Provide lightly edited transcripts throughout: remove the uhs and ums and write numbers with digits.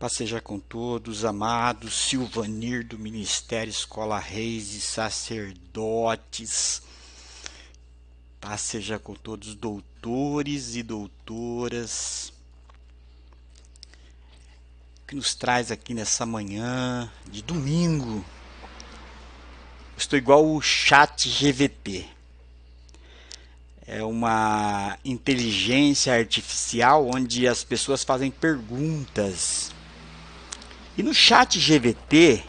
Paz seja com todos, amados, Silvanir do Ministério Escola Reis e sacerdotes. Paz seja com todos, doutores e doutoras, que nos traz aqui nessa manhã de domingo. Estou igual o Chat GVT. É uma inteligência artificial onde as pessoas fazem perguntas. E no Chat GVT,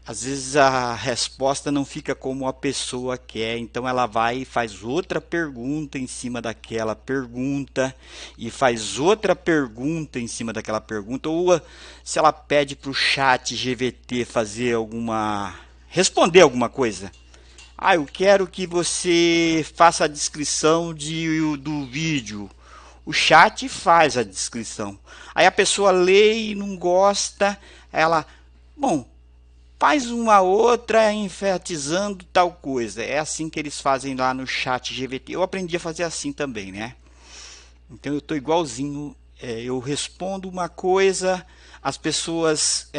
às vezes a resposta não fica como a pessoa quer, então ela vai e faz outra pergunta em cima daquela pergunta e faz outra pergunta em cima daquela pergunta, ou se ela pede para o chat GVT fazer responder alguma coisa. Eu quero que você faça a descrição do vídeo. O chat faz a descrição. Aí a pessoa lê e não gosta, bom, faz uma outra enfatizando tal coisa. É assim que eles fazem lá no chat GVT. Eu aprendi a fazer assim também, né? Então eu estou igualzinho. Eu respondo uma coisa, as pessoas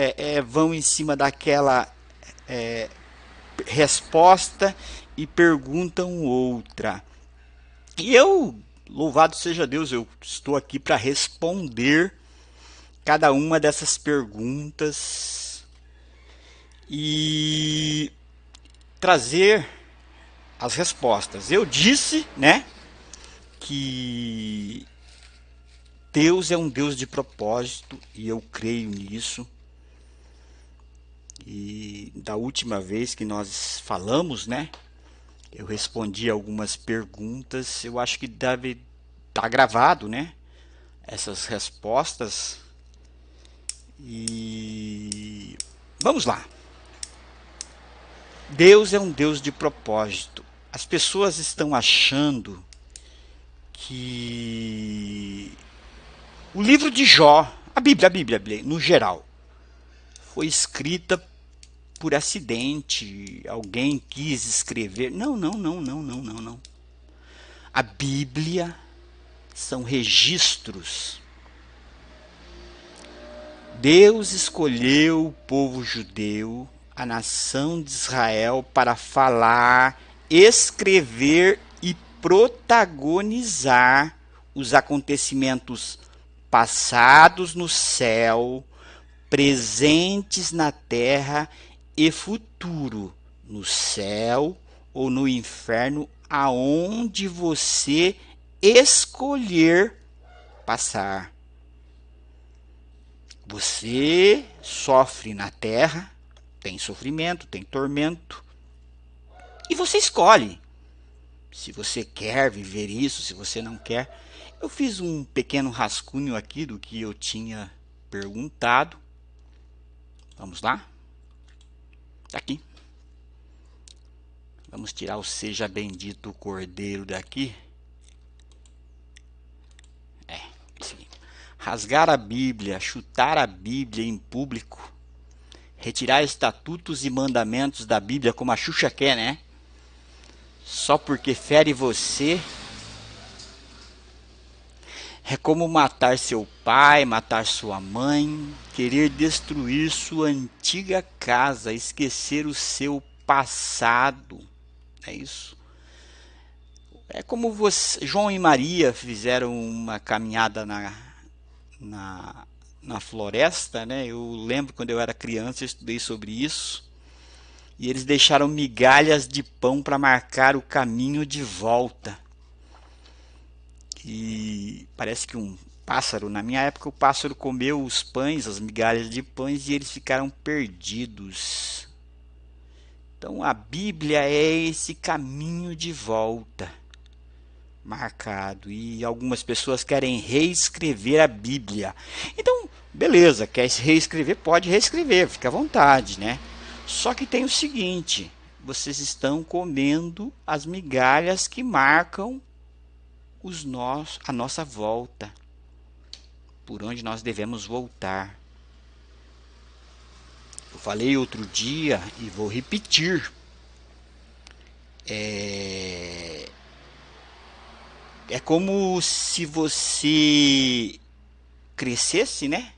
vão em cima daquela resposta e perguntam outra. E louvado seja Deus, eu estou aqui para responder cada uma dessas perguntas e trazer as respostas. Eu disse, né, que Deus é um Deus de propósito e eu creio nisso. E da última vez que nós falamos, né, eu respondi algumas perguntas. Eu acho que deve estar gravado, né, essas respostas. E vamos lá. Deus é um Deus de propósito. As pessoas estão achando que o livro de Jó, a Bíblia no geral, foi escrita por acidente, alguém quis escrever. Não, não, não, não, não, não, não. A Bíblia são registros. Deus escolheu o povo judeu, a nação de Israel, para falar, escrever e protagonizar os acontecimentos passados no céu, presentes na terra e futuro no céu ou no inferno, aonde você escolher passar. Você sofre na terra, tem sofrimento, tem tormento, e você escolhe se você quer viver isso, se você não quer. Eu fiz um pequeno rascunho aqui do que eu tinha perguntado. Vamos lá? Tá aqui. Vamos tirar o seja bendito o cordeiro daqui. Seguinte. Rasgar a Bíblia, chutar a Bíblia em público, retirar estatutos e mandamentos da Bíblia como a Xuxa quer, né? Só porque fere você. É como matar seu pai, matar sua mãe, querer destruir sua antiga casa, esquecer o seu passado. É isso. É como João e Maria fizeram uma caminhada na, na floresta, né? Eu lembro quando eu era criança, eu estudei sobre isso. E eles deixaram migalhas de pão para marcar o caminho de volta. E parece que um pássaro, na minha época o pássaro comeu os pães, as migalhas de pães, e eles ficaram perdidos. Então a Bíblia é esse caminho de volta marcado, e algumas pessoas querem reescrever a Bíblia. Então, beleza, quer reescrever, pode reescrever, fica à vontade, né? Só que tem o seguinte: vocês estão comendo as migalhas que marcam a nossa volta, por onde nós devemos voltar. Eu falei outro dia e vou repetir. É como se você crescesse, né?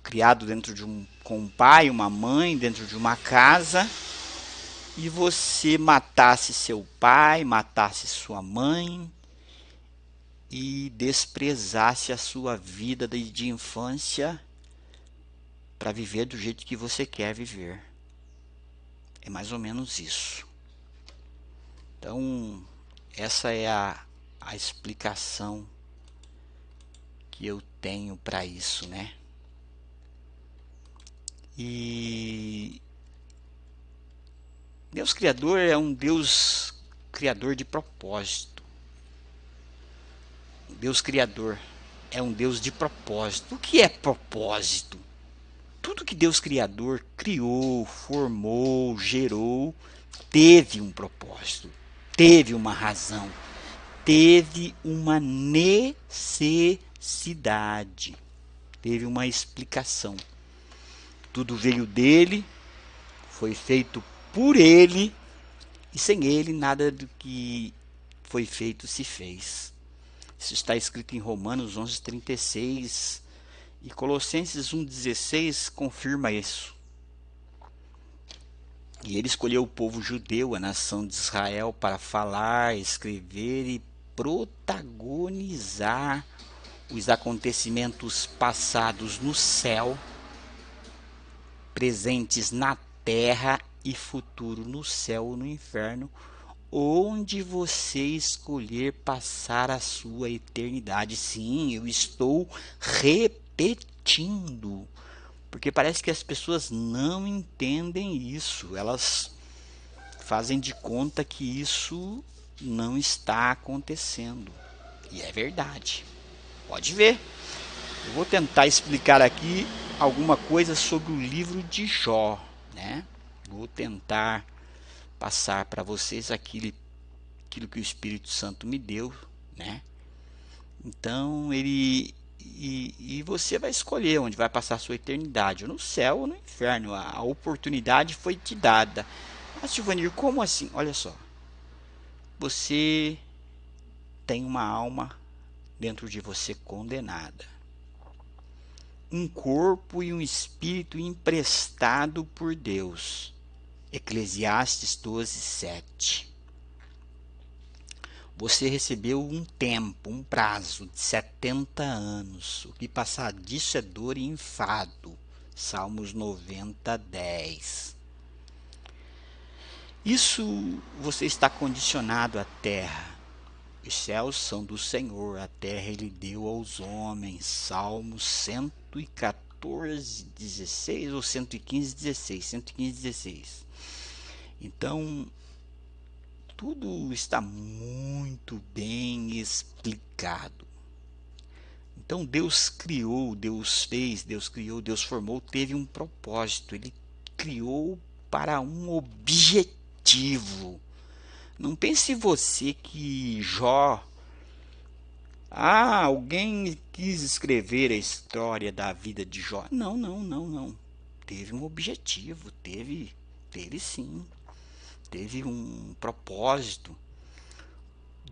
criado dentro de com um pai, uma mãe, dentro de uma casa, e você matasse seu pai, matasse sua mãe e desprezasse a sua vida de infância para viver do jeito que você quer viver. É mais ou menos isso. Então, essa é a explicação que eu tenho para isso, né? E Deus Criador é um Deus criador de propósito. Deus Criador é um Deus de propósito. O que é propósito? Tudo que Deus Criador criou, formou, gerou, teve um propósito, teve uma razão, teve uma necessidade, teve uma explicação. Tudo veio dele, foi feito por ele, e sem ele nada do que foi feito se fez. Isso está escrito em Romanos 11:36 e Colossenses 1:16 confirma isso. E ele escolheu o povo judeu, a nação de Israel, para falar, escrever e protagonizar os acontecimentos passados no céu, presentes na terra e futuro no céu ou no inferno, onde você escolher passar a sua eternidade. Sim, eu estou repetindo, porque parece que as pessoas não entendem isso. Elas fazem de conta que isso não está acontecendo. E é verdade. Pode ver. Eu vou tentar explicar aqui alguma coisa sobre o livro de Jó, né? Vou tentar passar para vocês aquilo que o Espírito Santo me deu, né? Então e você vai escolher onde vai passar a sua eternidade, ou no céu ou no inferno. A oportunidade foi te dada. Mas Silvanir, como assim? Olha só. Você tem uma alma dentro de você condenada. Um corpo e um espírito emprestado por Deus. Eclesiastes 12:7. Você recebeu um tempo, um prazo de 70 anos. O que passar disso é dor e enfado. Salmos 90:10. Isso você está condicionado à terra. Os céus são do Senhor, a terra ele deu aos homens. Salmos 114:16 ou 115:16. 115:16. Então, tudo está muito bem explicado. Então Deus criou, Deus fez, Deus criou, Deus formou, teve um propósito. Ele criou para um objetivo. Não pense você que Jó, alguém quis escrever a história da vida de Jó. Não, não, não, não. Teve um objetivo, teve sim. Teve um propósito.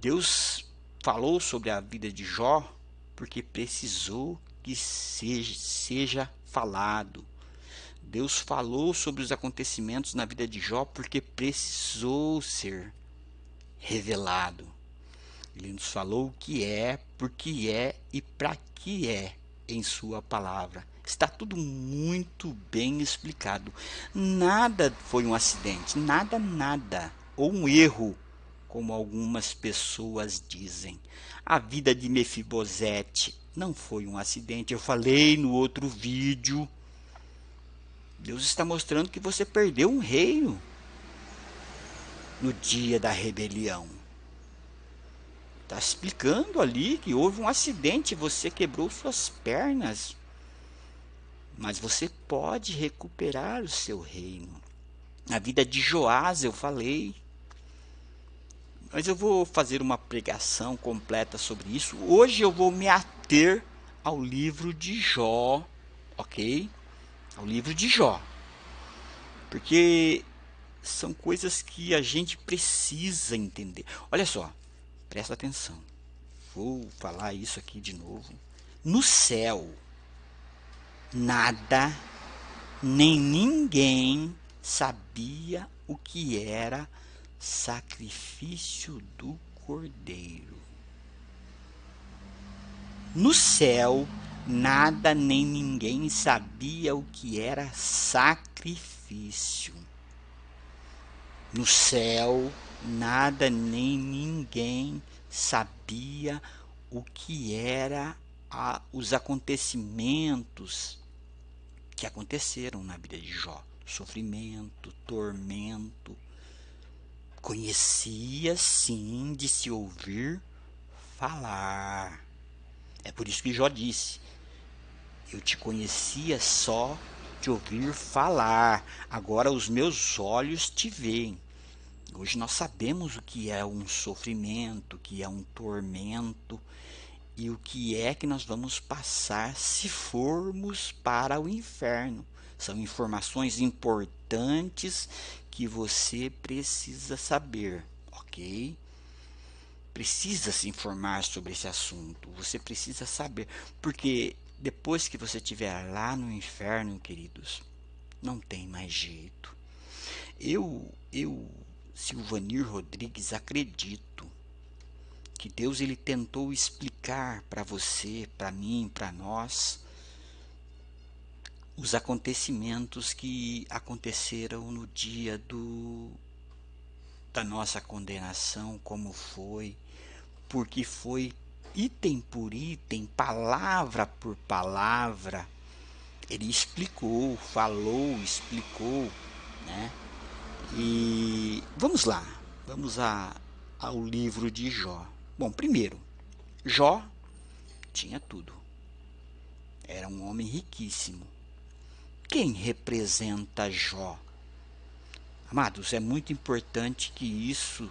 Deus falou sobre a vida de Jó porque precisou que seja falado. Deus falou sobre os acontecimentos na vida de Jó porque precisou ser revelado. Ele nos falou o que é, por que é e para que é em sua palavra. Está tudo muito bem explicado. Nada foi um acidente, nada, ou um erro, como algumas pessoas dizem. A vida de Mefibosete não foi um acidente. Eu falei no outro vídeo. Deus está mostrando que você perdeu um reino no dia da rebelião. Está explicando ali que houve um acidente, você quebrou suas pernas. Mas você pode recuperar o seu reino. A vida de Joás eu falei. Mas eu vou fazer uma pregação completa sobre isso. Hoje eu vou me ater ao livro de Jó, ok? Ao livro de Jó. Porque são coisas que a gente precisa entender. Olha só, presta atenção. Vou falar isso aqui de novo. No céu, nada, nem ninguém sabia o que era sacrifício do cordeiro. No céu, nada nem ninguém sabia o que era sacrifício. No céu, nada nem ninguém sabia o que era os acontecimentos que aconteceram na vida de Jó. Sofrimento, tormento. Conhecia sim de se ouvir falar. É por isso que Jó disse: eu te conhecia só de ouvir falar, agora os meus olhos te veem. Hoje nós sabemos o que é um sofrimento, o que é um tormento e o que é que nós vamos passar se formos para o inferno. São informações importantes que você precisa saber, ok? Precisa se informar sobre esse assunto. Você precisa saber, porque depois que você estiver lá no inferno, queridos, não tem mais jeito. Eu, Silvanir Rodrigues, acredito que Deus ele tentou explicar para você, para mim, para nós, os acontecimentos que aconteceram no dia da nossa condenação, como foi, porque foi item por item, palavra por palavra. Ele explicou, falou, explicou, né? E vamos ao livro de Jó. Bom, primeiro, Jó tinha tudo. Era um homem riquíssimo. Quem representa Jó? Amados, é muito importante que isso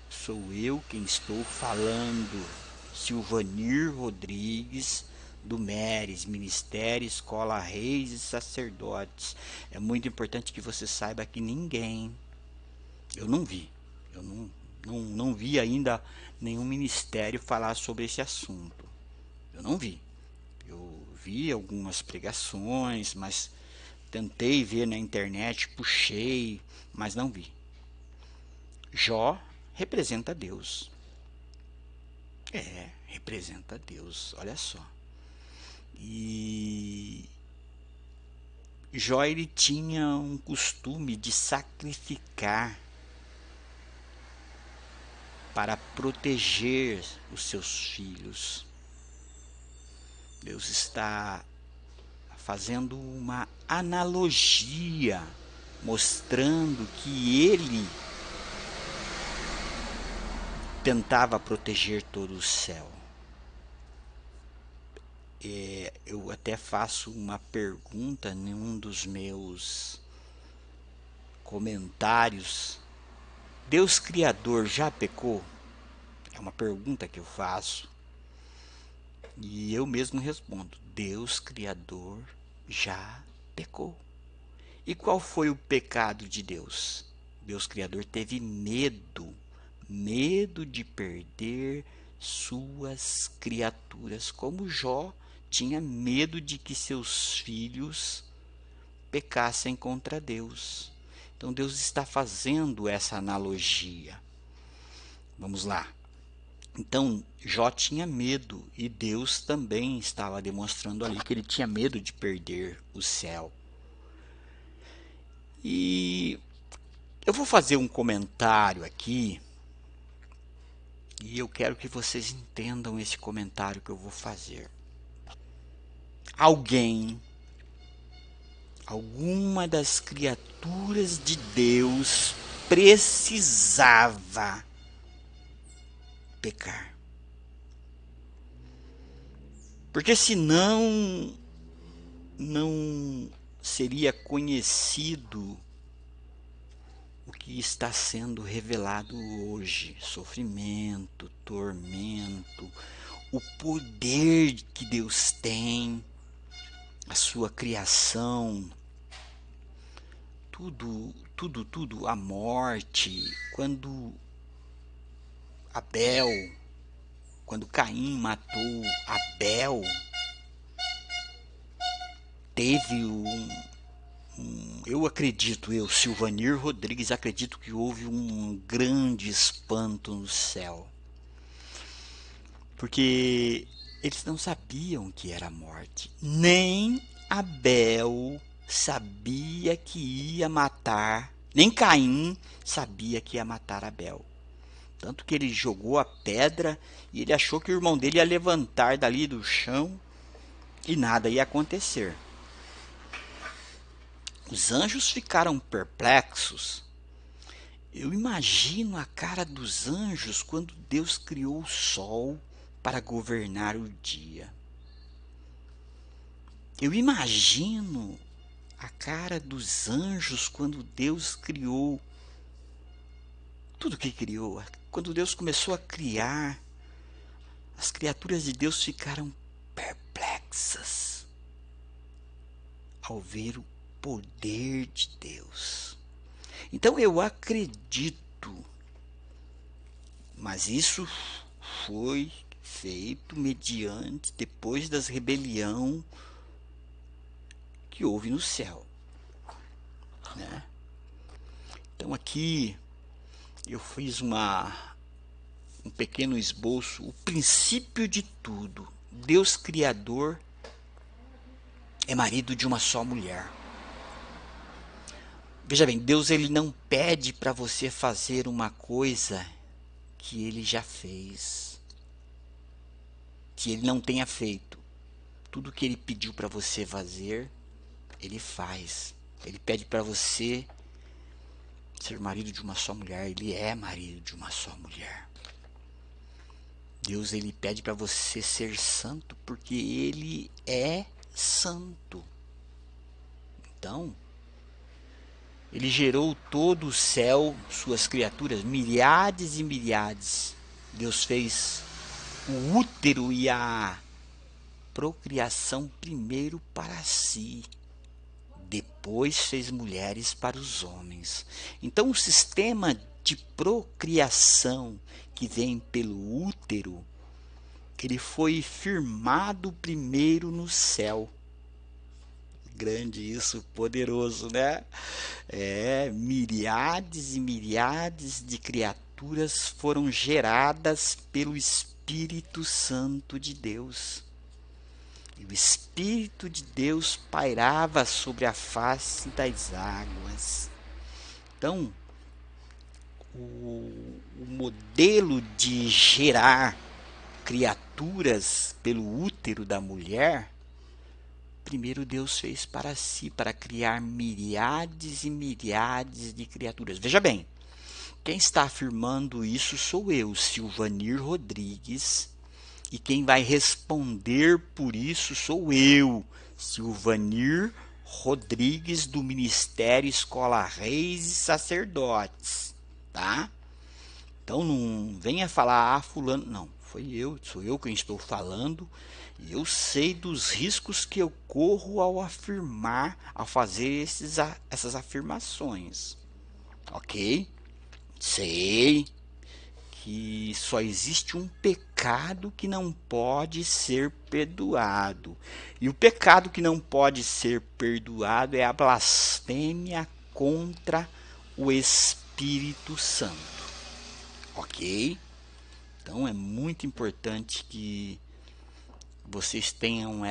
sou eu quem estou falando. Silvanir Rodrigues, do MERES, Ministério Escola Reis e Sacerdotes. É muito importante que você saiba que ninguém, eu não vi, eu não vi ainda nenhum ministério falar sobre esse assunto. Eu não vi. Eu vi algumas pregações, mas tentei ver na internet, puxei, mas não vi. Jó representa Deus. Representa Deus, olha só. E Jó ele tinha um costume de sacrificar para proteger os seus filhos. Deus está fazendo uma analogia, mostrando que ele tentava proteger todo o céu. Eu até faço uma pergunta em um dos meus comentários. Deus Criador já pecou? É uma pergunta que eu faço. E eu mesmo respondo: Deus Criador já pecou. E qual foi o pecado de Deus? Deus Criador teve medo de perder suas criaturas, como Jó tinha medo de que seus filhos pecassem contra Deus. Então Deus está fazendo essa analogia. Vamos lá. Então Jó tinha medo e Deus também estava demonstrando ali que ele tinha medo de perder o céu. E eu vou fazer um comentário aqui e eu quero que vocês entendam esse comentário que eu vou fazer. Alguma das criaturas de Deus precisava pecar. Porque senão não seria conhecido o que está sendo revelado hoje: sofrimento, tormento, o poder que Deus tem, a sua criação, tudo, a morte, Abel, quando Caim matou Abel, teve eu, Silvanir Rodrigues, acredito que houve um grande espanto no céu. Porque eles não sabiam que era a morte. Nem Abel sabia que ia matar, nem Caim sabia que ia matar Abel. Tanto que ele jogou a pedra e ele achou que o irmão dele ia levantar dali do chão e nada ia acontecer. Os anjos ficaram perplexos. Eu imagino a cara dos anjos quando Deus criou o sol para governar o dia. Eu imagino a cara dos anjos quando Deus criou tudo que criou. Quando Deus começou a criar, as criaturas de Deus ficaram perplexas ao ver o poder de Deus. Então eu acredito, mas isso foi feito mediante depois das rebelião que houve no céu, né? Então aqui eu fiz um pequeno esboço, o princípio de tudo. Deus Criador é marido de uma só mulher. Veja bem, Deus ele não pede para você fazer uma coisa que ele já fez, que ele não tenha feito. Tudo que ele pediu para você fazer, ele faz. Ele pede para você ser marido de uma só mulher, ele é marido de uma só mulher. Deus ele pede para você ser santo porque ele é santo. Então, ele gerou todo o céu, suas criaturas, milhares e milhares. Deus fez o útero e a procriação primeiro para si. Depois fez mulheres para os homens. Então o sistema de procriação que vem pelo útero, ele foi firmado primeiro no céu. Grande isso, poderoso, né? Milhares e milhares de criaturas foram geradas pelo Espírito Santo de Deus. E o Espírito de Deus pairava sobre a face das águas. Então, o modelo de gerar criaturas pelo útero da mulher, primeiro Deus fez para si, para criar milhares e milhares de criaturas. Veja bem, quem está afirmando isso sou eu, Silvanir Rodrigues, e quem vai responder por isso sou eu, Silvanir Rodrigues, do Ministério Escola Reis e Sacerdotes, tá? Então não venha falar, fulano, não, sou eu quem estou falando, e eu sei dos riscos que eu corro ao fazer essas afirmações, ok? Sei que só existe um pecado que não pode ser perdoado. E o pecado que não pode ser perdoado é a blasfêmia contra o Espírito Santo. Ok? Então é muito importante que vocês tenham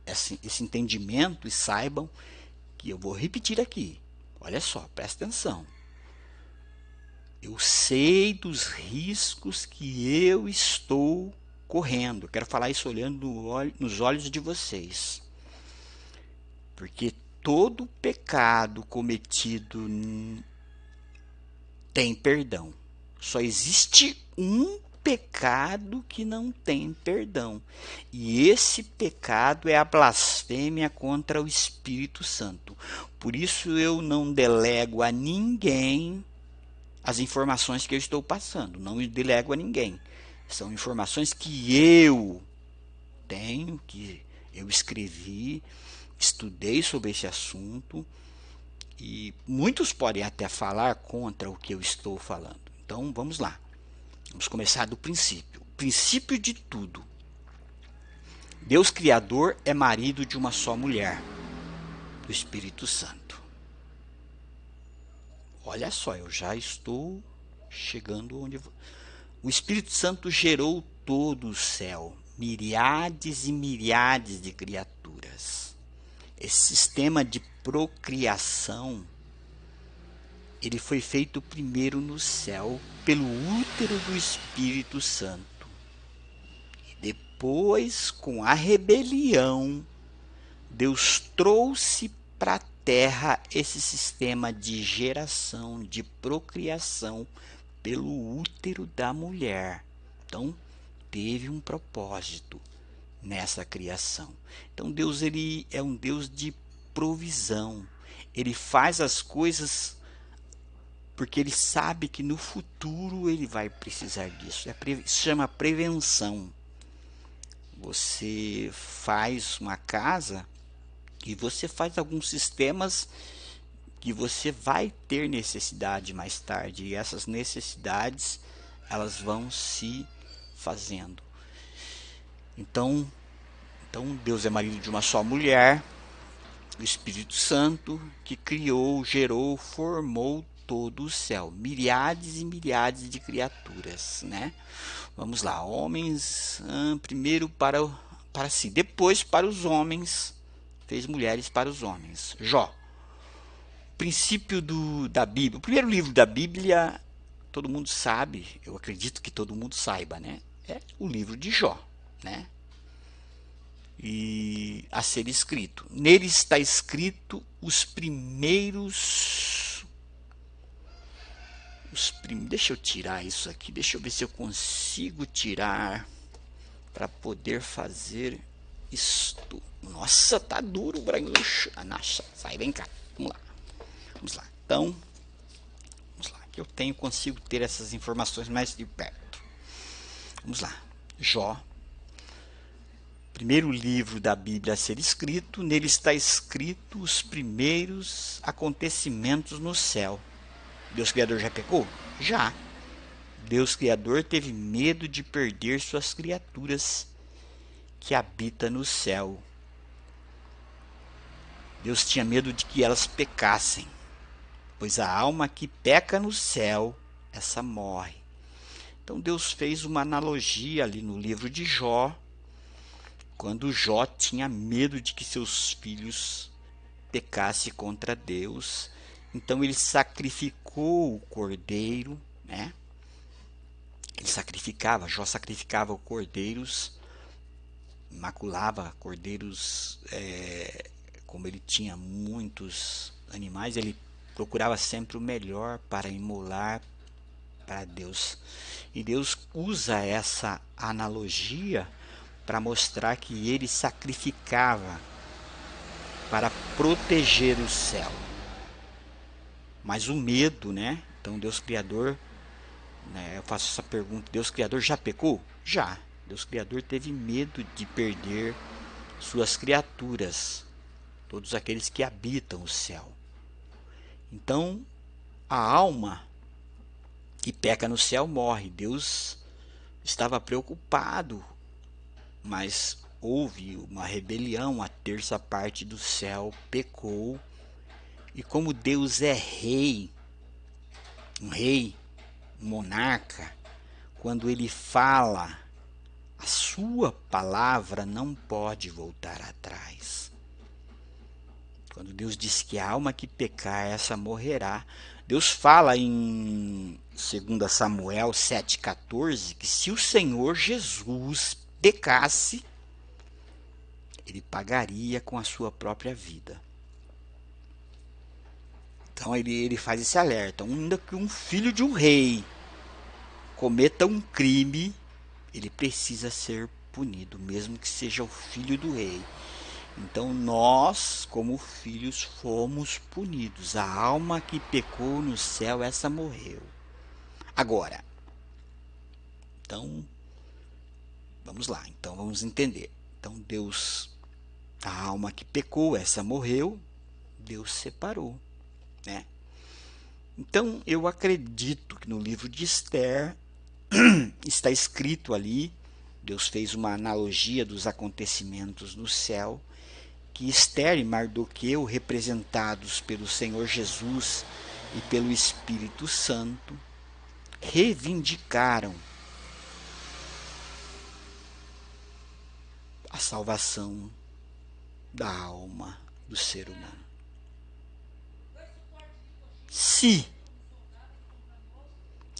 esse entendimento e saibam que eu vou repetir aqui. Olha só, presta atenção. Eu sei dos riscos que eu estou correndo. Eu quero falar isso olhando nos olhos de vocês. Porque todo pecado cometido tem perdão. Só existe um pecado que não tem perdão. E esse pecado é a blasfêmia contra o Espírito Santo. Por isso eu não delego a ninguém as informações que eu estou passando, não delego a ninguém. São informações que eu tenho, que eu escrevi, estudei sobre esse assunto, e muitos podem até falar contra o que eu estou falando. Então vamos lá. Vamos começar do princípio. O princípio de tudo. Deus Criador é marido de uma só mulher, do Espírito Santo. Olha só, eu já estou chegando onde o Espírito Santo gerou todo o céu, miríades e miríades de criaturas. Esse sistema de procriação, ele foi feito primeiro no céu pelo útero do Espírito Santo. E depois, com a rebelião, Deus trouxe para a terra esse sistema de geração, de procriação pelo útero da mulher. Então, teve um propósito nessa criação. Então, Deus ele é um Deus de provisão. Ele faz as coisas porque ele sabe que no futuro ele vai precisar disso. Isso chama prevenção. Você faz uma casa e você faz alguns sistemas que você vai ter necessidade mais tarde, e essas necessidades elas vão se fazendo. Então Deus é marido de uma só mulher, o Espírito Santo que criou, gerou, formou todo o céu, milhares e milhares de criaturas, né? Vamos lá, homens primeiro para si, depois para os homens, fez mulheres para os homens. Jó, princípio da Bíblia, o primeiro livro da Bíblia, todo mundo sabe, eu acredito que todo mundo saiba, né? É o livro de Jó, né? E a ser escrito. Nele está escrito os primeiros. Deixa eu tirar isso aqui, deixa eu ver se eu consigo tirar para poder fazer isto. Nossa, tá duro o branco. Nossa, sai, vem cá, vamos lá. Vamos lá, então, vamos lá, que eu consigo ter essas informações mais de perto. Vamos lá, Jó, primeiro livro da Bíblia a ser escrito, nele está escrito os primeiros acontecimentos no céu. Deus Criador já pecou? Já. Deus Criador teve medo de perder suas criaturas que habitam no céu. Deus tinha medo de que elas pecassem, pois a alma que peca no céu, essa morre. Então Deus fez uma analogia ali no livro de Jó, quando Jó tinha medo de que seus filhos pecassem contra Deus. Então ele sacrificou o cordeiro, né? Jó sacrificava cordeiros, maculava cordeiros, como ele tinha muitos animais, ele procurava sempre o melhor para imolar para Deus. E Deus usa essa analogia para mostrar que ele sacrificava para proteger o céu. Mas o medo, né? Então Deus Criador, né, eu faço essa pergunta, Deus Criador já pecou? Já. Deus Criador teve medo de perder suas criaturas, todos aqueles que habitam o céu. Então, a alma que peca no céu morre. Deus estava preocupado, mas houve uma rebelião, a terça parte do céu pecou. E como Deus é rei, um monarca, quando ele fala, a sua palavra não pode voltar atrás. Quando Deus diz que a alma que pecar, essa morrerá. Deus fala em 2 Samuel 7,14 que se o Senhor Jesus pecasse, ele pagaria com a sua própria vida. Então ele faz esse alerta. Ainda que um filho de um rei cometa um crime, ele precisa ser punido, mesmo que seja o filho do rei. Então nós, como filhos, fomos punidos. A alma que pecou no céu, essa morreu. Agora, então, vamos lá. Então vamos entender. Então Deus, a alma que pecou, essa morreu, Deus separou, né? Então eu acredito que no livro de Esther está escrito ali Deus fez uma analogia dos acontecimentos no céu, que Esther e Mardoqueu, representados pelo Senhor Jesus e pelo Espírito Santo, reivindicaram a salvação da alma do ser humano. Se,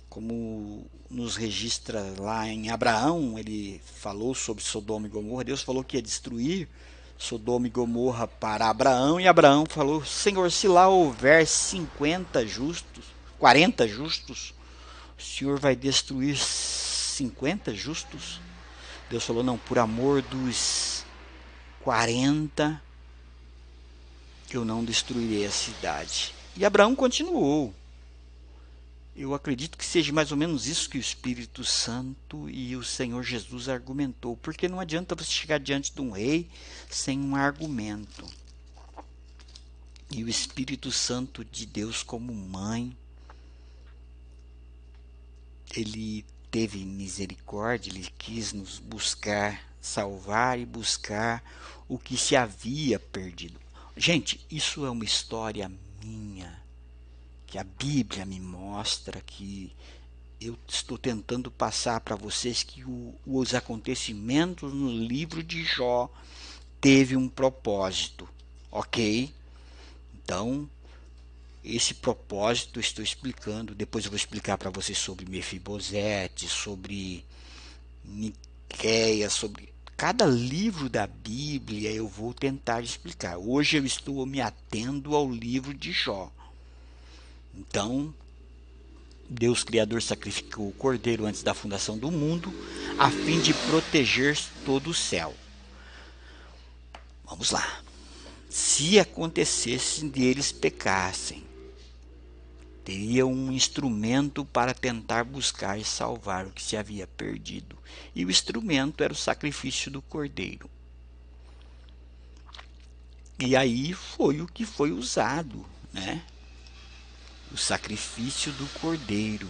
como nos registra lá em Abraão, ele falou sobre Sodoma e Gomorra, Deus falou que ia destruir Sodoma e Gomorra para Abraão, e Abraão falou: Senhor, se lá houver 50 justos, 40 justos, o Senhor vai destruir 50 justos? Deus falou: não, por amor dos 40 eu não destruirei a cidade. E Abraão continuou. Eu acredito que seja mais ou menos isso que o Espírito Santo e o Senhor Jesus argumentou, porque não adianta você chegar diante de um rei sem um argumento. E o Espírito Santo de Deus, como mãe, ele teve misericórdia, ele quis nos buscar, salvar e buscar o que se havia perdido. Gente, isso é uma história minha, que a Bíblia me mostra, que eu estou tentando passar para vocês, que os acontecimentos no livro de Jó teve um propósito, ok? Então, esse propósito eu estou explicando. Depois eu vou explicar para vocês sobre Mefibosete, sobre Miqueias, sobre cada livro da Bíblia eu vou tentar explicar. Hoje eu estou me atendo ao livro de Jó. Então, Deus Criador sacrificou o Cordeiro antes da fundação do mundo, a fim de proteger todo o céu. Vamos lá. Se acontecesse deles pecassem, teria um instrumento para tentar buscar e salvar o que se havia perdido. E o instrumento era o sacrifício do Cordeiro. E aí foi o que foi usado, né? O sacrifício do Cordeiro.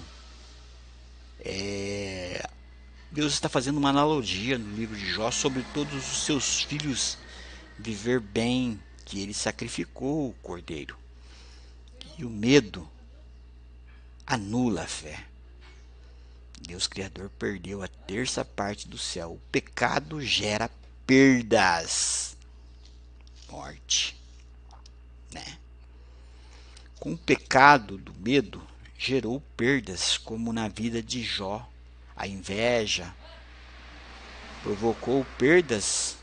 Deus está fazendo uma analogia no livro de Jó sobre todos os seus filhos viver bem, que ele sacrificou o Cordeiro. E o medo anula a fé. Deus Criador perdeu a terça parte do céu. O pecado gera perdas, morte, né? Com o pecado do medo, gerou perdas, como na vida de Jó. A inveja provocou perdas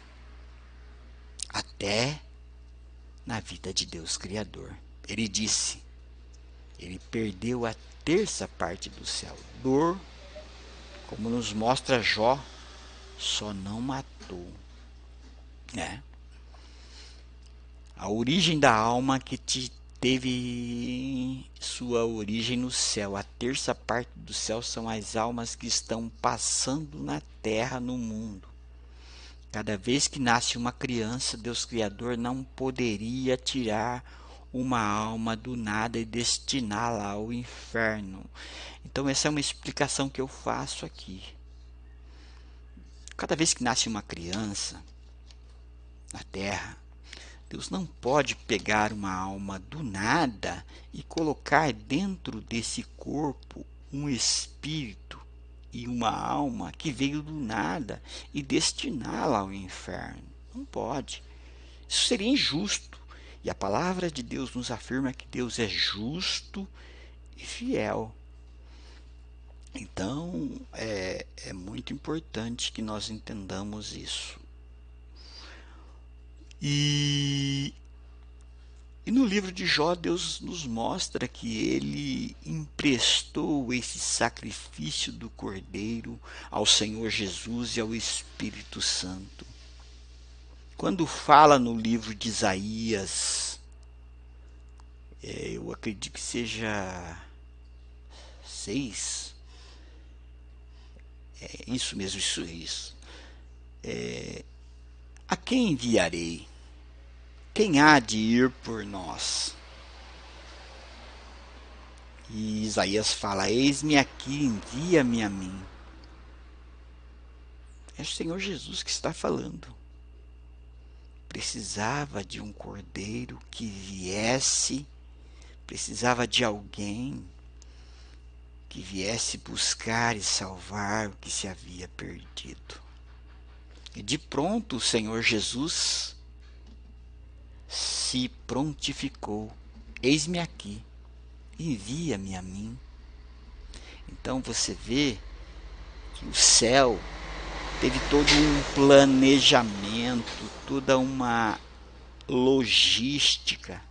até na vida de Deus Criador. Ele disse, ele perdeu a terça parte do céu. Dor, como nos mostra Jó, só não matou, né? A origem da alma que teve sua origem no céu. A terça parte do céu são as almas que estão passando na terra, no mundo. Cada vez que nasce uma criança, Deus Criador não poderia tirar uma alma do nada e destiná-la ao inferno. Então essa é uma explicação que eu faço aqui. Cada vez que nasce uma criança na terra, Deus não pode pegar uma alma do nada e colocar dentro desse corpo um espírito e uma alma que veio do nada e destiná-la ao inferno. Não pode. Isso seria injusto. E a palavra de Deus nos afirma que Deus é justo e fiel. Então, é muito importante que nós entendamos isso. E no livro de Jó, Deus nos mostra que ele emprestou esse sacrifício do Cordeiro ao Senhor Jesus e ao Espírito Santo. Quando fala no livro de Isaías, eu acredito que seja 6, isso mesmo, isso. A quem enviarei? Quem há de ir por nós? E Isaías fala, eis-me aqui, envia-me a mim. É o Senhor Jesus que está falando. Precisava de um cordeiro que viesse, precisava de alguém que viesse buscar e salvar o que se havia perdido. E de pronto o Senhor Jesus se prontificou. Eis-me aqui, envia-me a mim. Então você vê que o céu teve todo um planejamento, toda uma logística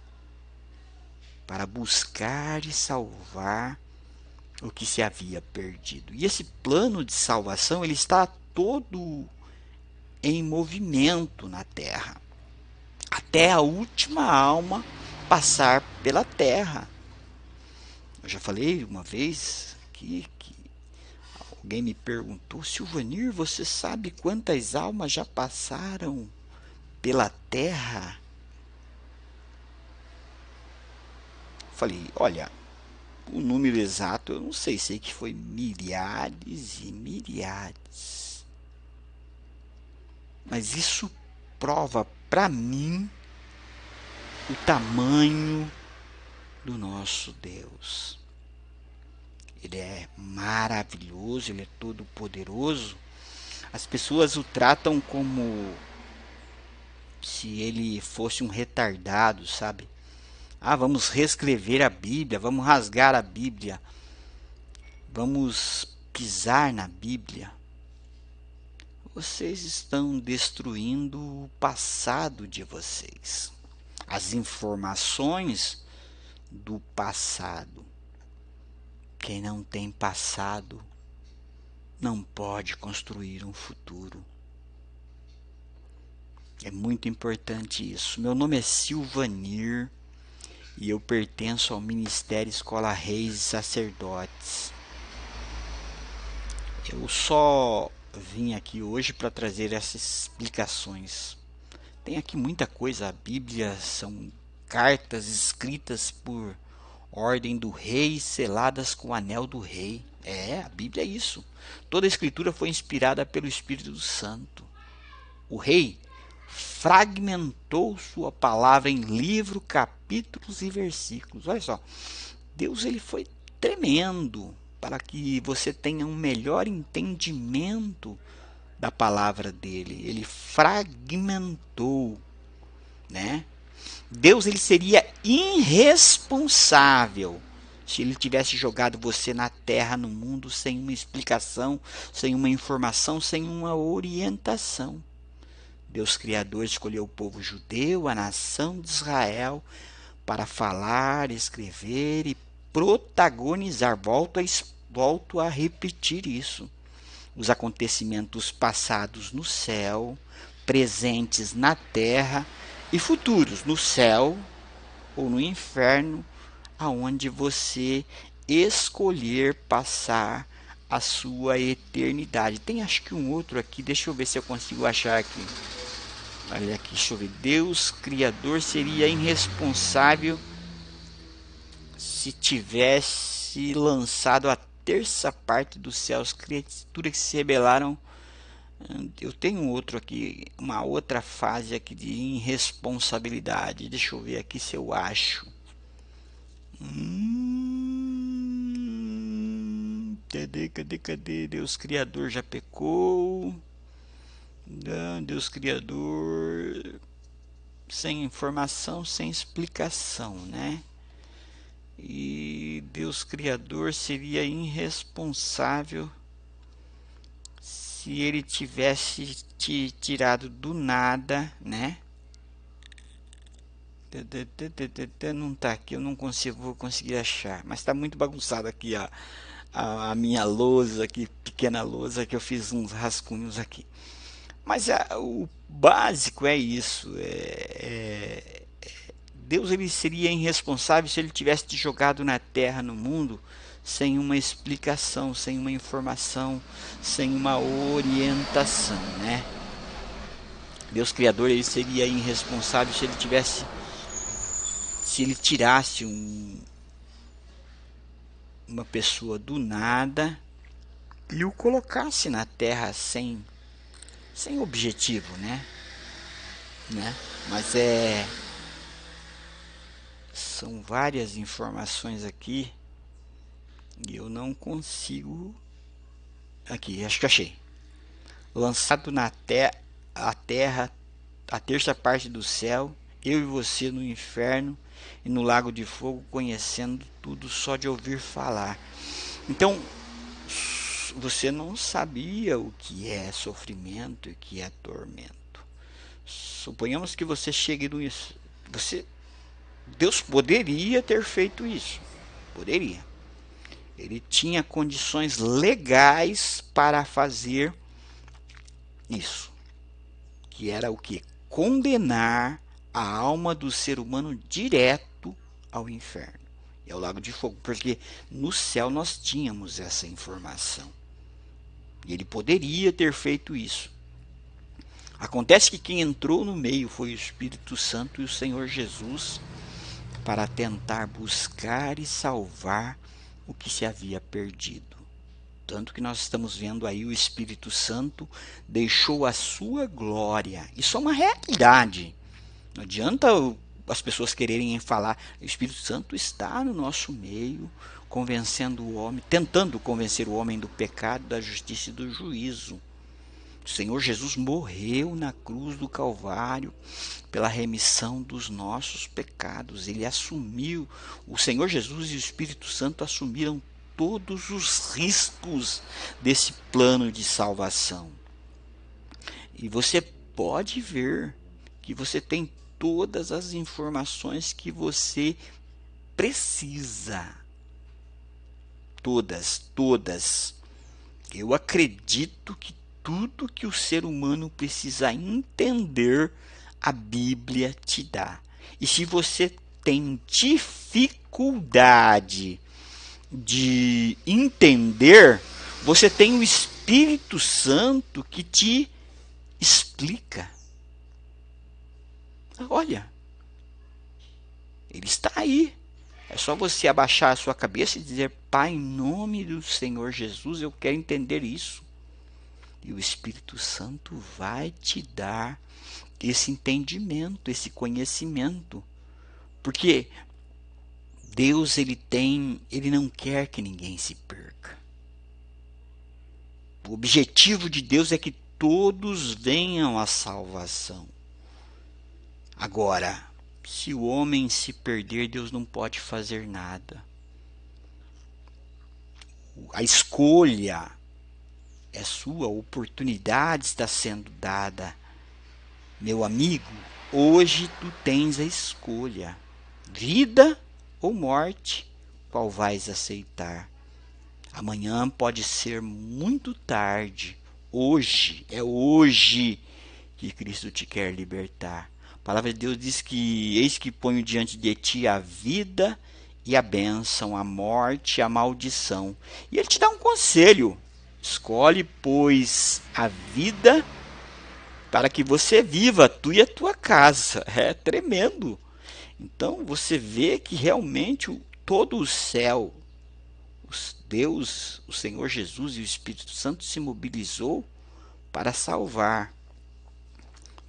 para buscar e salvar o que se havia perdido. E esse plano de salvação, ele está todo em movimento na terra, até a última alma passar pela terra. Eu já falei uma vez aqui que alguém me perguntou: Silvanir, você sabe quantas almas já passaram pela terra? Falei: olha, o número exato eu não sei, sei que foi milhares e milhares. Mas isso prova para mim o tamanho do nosso Deus. Ele é maravilhoso, ele é todo poderoso. As pessoas o tratam como se ele fosse um retardado, sabe? Ah, vamos reescrever a Bíblia, vamos rasgar a Bíblia, vamos pisar na Bíblia. Vocês estão destruindo o passado de vocês, as informações do passado. Quem não tem passado não pode construir um futuro. É muito importante isso. Meu nome é Silvanir e eu pertenço ao Ministério Escola Reis e Sacerdotes. Eu só vim aqui hoje para trazer essas explicações. Tem aqui muita coisa. A Bíblia são cartas escritas por ordem do rei, seladas com o anel do rei. A Bíblia é isso. Toda a escritura foi inspirada pelo Espírito Santo. O rei fragmentou sua palavra em livro, capítulos e versículos. Olha só, Deus ele foi tremendo para que você tenha um melhor entendimento da palavra dele. Ele fragmentou, né? Deus ele seria irresponsável se ele tivesse jogado você na terra, no mundo, sem uma explicação, sem uma informação, sem uma orientação. Deus Criador escolheu o povo judeu, a nação de Israel, para falar, escrever e protagonizar. Volto a repetir isso. Os acontecimentos passados no céu, presentes na terra e futuros no céu ou no inferno, aonde você escolher passar a sua eternidade. Tem acho que um outro aqui, deixa eu ver se eu consigo achar aqui. Olha aqui, deixa eu ver. Deus Criador seria irresponsável se tivesse lançado a terça parte dos céus, criaturas que se rebelaram. Eu tenho outro aqui, uma outra fase aqui de irresponsabilidade. Deixa eu ver aqui se eu acho. Cadê? Deus Criador já pecou. Deus Criador sem informação, sem explicação, né? E Deus Criador seria irresponsável se ele tivesse te tirado do nada, né? Não tá aqui, eu não vou conseguir achar, mas tá muito bagunçado aqui a minha lousa aqui, pequena lousa, que eu fiz uns rascunhos aqui. Mas o básico é isso. Deus ele seria irresponsável se ele tivesse te jogado na terra, no mundo, sem uma explicação, sem uma informação, sem uma orientação, né? Deus Criador ele seria irresponsável se ele tirasse uma pessoa do nada e o colocasse na terra sem sem objetivo, né? Mas são várias informações aqui e eu não consigo. Aqui, acho que achei. Lançado na a terra, a terça parte do céu, eu e você no inferno e no lago de fogo, conhecendo tudo só de ouvir falar. Então, você não sabia o que é sofrimento e o que é tormento. Suponhamos que você chegue no isso. Deus poderia ter feito isso. Poderia. Ele tinha condições legais para fazer isso. Que era o que? Condenar a alma do ser humano direto ao inferno e ao lago de fogo. Porque no céu nós tínhamos essa informação. E ele poderia ter feito isso. Acontece que quem entrou no meio foi o Espírito Santo e o Senhor Jesus para tentar buscar e salvar o que se havia perdido. Tanto que nós estamos vendo aí o Espírito Santo deixou a sua glória. Isso é uma realidade. Não adianta as pessoas quererem falar. O Espírito Santo está no nosso meio, convencendo o homem, tentando convencer o homem do pecado, da justiça e do juízo. O Senhor Jesus morreu na cruz do Calvário pela remissão dos nossos pecados. Ele assumiu, o Senhor Jesus e o Espírito Santo assumiram todos os riscos desse plano de salvação. E você pode ver que você tem todas as informações que você precisa. Todas. Eu acredito que tudo que o ser humano precisa entender, a Bíblia te dá. E se você tem dificuldade de entender, você tem o Espírito Santo que te explica. Olha, ele está aí. É só você abaixar a sua cabeça e dizer: Pai, em nome do Senhor Jesus, eu quero entender isso. E o Espírito Santo vai te dar esse entendimento, esse conhecimento. Porque Deus, ele não quer que ninguém se perca. O objetivo de Deus é que todos venham à salvação. Agora, se o homem se perder, Deus não pode fazer nada. A escolha é sua, a oportunidade está sendo dada. Meu amigo, hoje tu tens a escolha: vida ou morte, qual vais aceitar? Amanhã pode ser muito tarde. Hoje, é hoje que Cristo te quer libertar. A palavra de Deus diz que: eis que ponho diante de ti a vida e a bênção, a morte e a maldição. E ele te dá um conselho: escolhe, pois, a vida para que você viva, tu e a tua casa. É tremendo. Então você vê que realmente todo o céu, Deus, o Senhor Jesus e o Espírito Santo se mobilizou para salvar,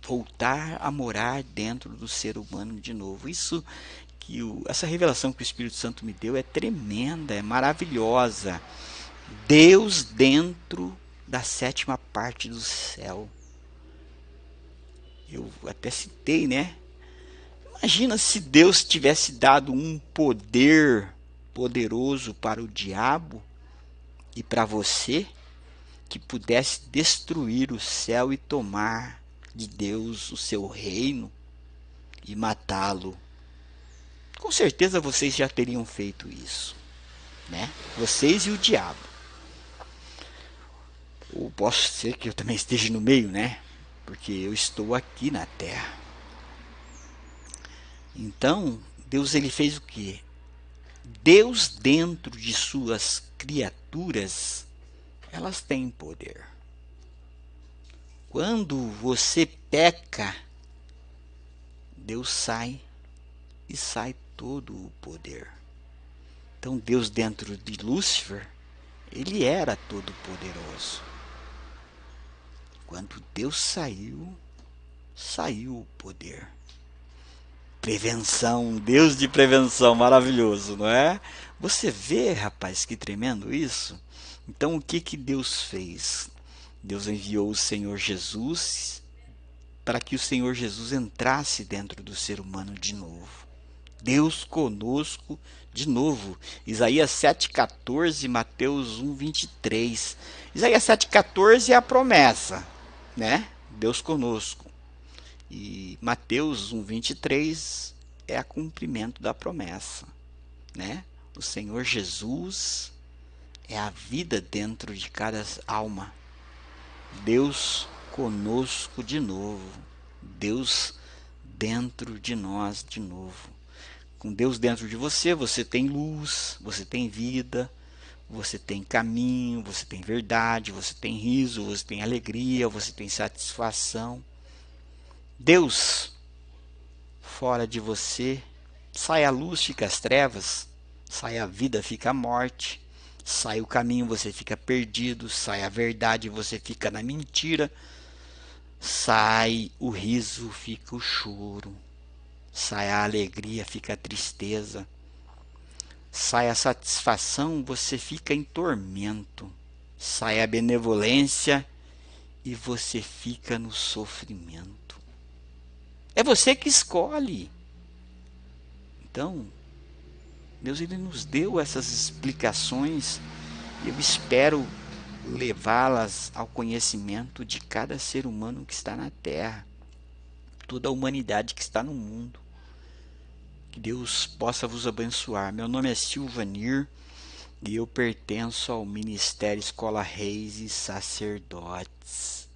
voltar a morar dentro do ser humano de novo. Isso que essa revelação que o Espírito Santo me deu é tremenda, é maravilhosa. Deus dentro da sétima parte do céu. Eu até citei, né? Imagina se Deus tivesse dado um poder poderoso para o diabo e para você, que pudesse destruir o céu e tomar de Deus o seu reino e matá-lo. Com certeza vocês já teriam feito isso, né? Vocês e o diabo. Ou posso ser que eu também esteja no meio, né? Porque eu estou aqui na terra. Então, Deus, ele fez o quê? Deus dentro de suas criaturas, elas têm poder. Quando você peca, Deus sai e sai todo o poder. Então Deus dentro de Lúcifer, ele era todo poderoso. Quando Deus saiu, saiu o poder. Prevenção, Deus de prevenção, maravilhoso, não é? Você vê, rapaz, que tremendo isso? Então, o que que Deus fez? Deus enviou o Senhor Jesus para que o Senhor Jesus entrasse dentro do ser humano de novo. Deus conosco de novo. Isaías 7,14, Mateus 1,23. Isaías 7,14 é a promessa, né? Deus conosco. E Mateus 1,23 é o cumprimento da promessa, né? O Senhor Jesus é a vida dentro de cada alma. Deus conosco de novo. Deus dentro de nós de novo. Com Deus dentro de você, você tem luz, você tem vida, você tem caminho, você tem verdade, você tem riso, você tem alegria, você tem satisfação. Deus fora de você, sai a luz, fica as trevas, sai a vida, fica a morte, sai o caminho, você fica perdido, sai a verdade, você fica na mentira, sai o riso, fica o choro, sai a alegria, fica a tristeza, sai a satisfação, você fica em tormento, sai a benevolência e você fica no sofrimento. É você que escolhe. Então, Deus ele nos deu essas explicações e eu espero levá-las ao conhecimento de cada ser humano que está na Terra, toda a humanidade que está no mundo. Que Deus possa vos abençoar. Meu nome é Silvanir e eu pertenço ao Ministério Escola Reis e Sacerdotes.